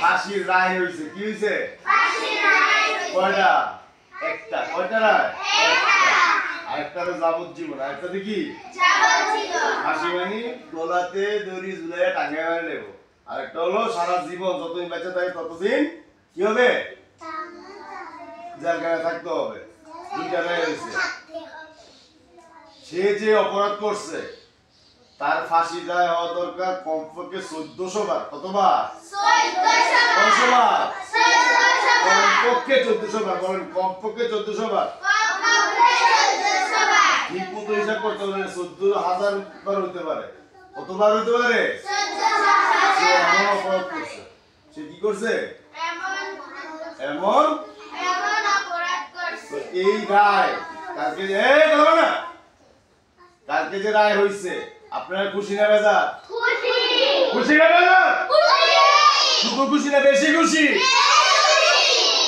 ফাঁসির রায় হইছে কি হইছে কয়টা একটা কয়টা রায় একটা তো যাবজ্জীবন একটা কি ফাঁসি মানে গলাতে দড়ি ঝুলাইয়া টাঙায় নেব আর একটা হলো সারা জীবন যতদিন বেঁচে থাকে ততদিন কি হবে জায়গায় থাকতে হবে দুইটা রায় হইছে সে যে অপরাধ করছে তার ফাঁসি রায় হওয়া দরকার কমপক্ষে 1400 বার কতবার 1400 বার কমপক্ষে 1400 বার বলেন কমপক্ষে 1400 বার ঠিক মতো হিসাব করতে হবে 14000 বার হতে পারে কতবার হতে পারে সে এমন অপরাধ করছে সে কি করছে এমন অপরাধ করছে এই রায় কালকে এই ধরো না কালকে যে রায় হইছে আপনারা খুশি না বেজার খুশি খুশি না বেজার খুশি শুধু খুশি না বেশি খুশি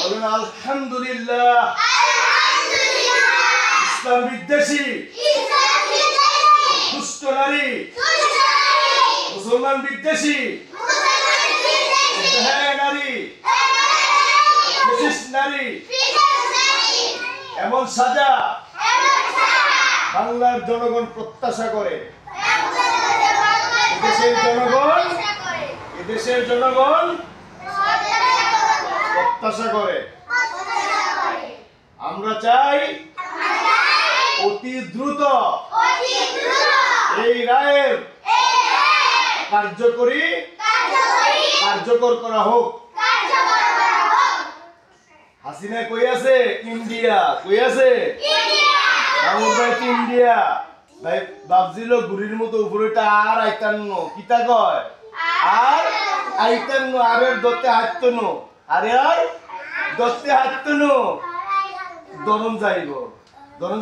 বলুন আলহামদুলিল্লাহ ইসলাম বিদ্বেষী দুষ্ট নারী মুসলমান বিদ্বেষী নারী নারী এমন সাজা বাংলার জনগণ প্রত্যাশা করে এদেশের জনগণ প্রত্যাশা করে আমরা চাই অতি দ্রুত এই রায়ের কার্যকর করা হোক হাসিনা কই আছে ইন্ডিয়া কই আছে ইন্ডিয়া ভাই বাবজিল গুড়ির মতো উপরেটা আর আইতান্ন কিতা কয় আর আইতান্ন আরের দতে হাঁটতনো আরে আর দতে হাঁটতনো দরন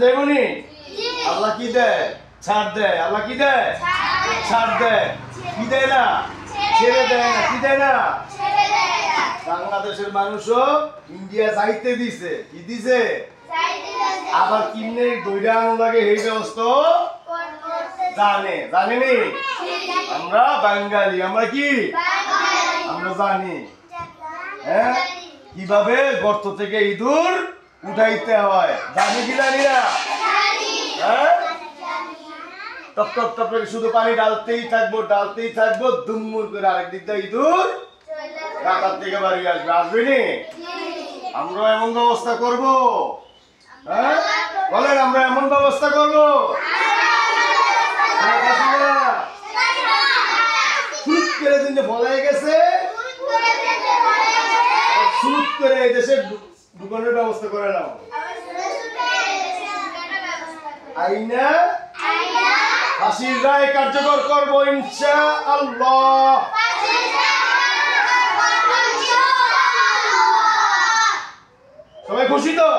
যাইব নি আল্লাহ কি দেয় ছাড় দেয় আল্লাহ কি দেয় ছাড় দেয় কি দেয় না ছেড়ে দেয় না কি দেয় না বাংলাদেশের মানুষও ইন্ডিয়া যাইতে দিছে কি দিছে আবার কিনে দইরা লাগে এই ব্যবস্থা জানেনি আমরা বাঙালি আমরা কি আমরা জানি হ্যাঁ কিভাবে গর্ত থেকে ইঁদুর উঠাইতে হয় জানি কি জানি না হ্যাঁ টপ টপ টপ শুধু পানি ডালতেই থাকবো দুমুর করে আরেক দিক দিয়ে ইঁদুর রাতার থেকে বাড়ি আসবে নি আমরা এমন ব্যবস্থা করবো হ্যাঁ বলেন আমরা এমন ব্যবস্থা করবো দোকানের ব্যবস্থা করে নাও আইনা ফাঁসির রায় কার্যকর করবো ইনশাআল্লাহ সবাই খুশি তো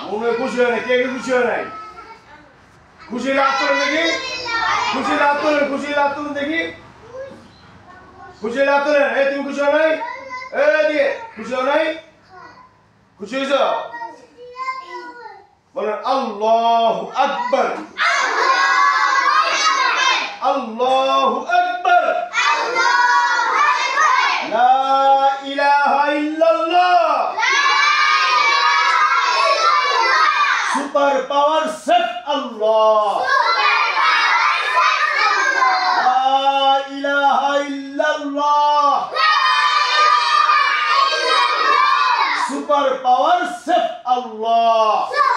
মনে খুশি হয় না কে খুশি হয় নাই খুশি রাত করে দেখি খুশি রাত করে দেখি খুশি রাত করে এই তুমি খুশি হয় নাই দিয়ে খুশি হয় নাই খুশি হয়েছ বলেন আল্লাহু আকবার আল্লাহু আকবার লা ইলাহা ইল্লাল্লাহ সুপার পাওয়ার সেফ আল্লাহ লা ইলাহা ইল্লাল্লাহ সুপার পাওয়ার সেফ আল্লাহ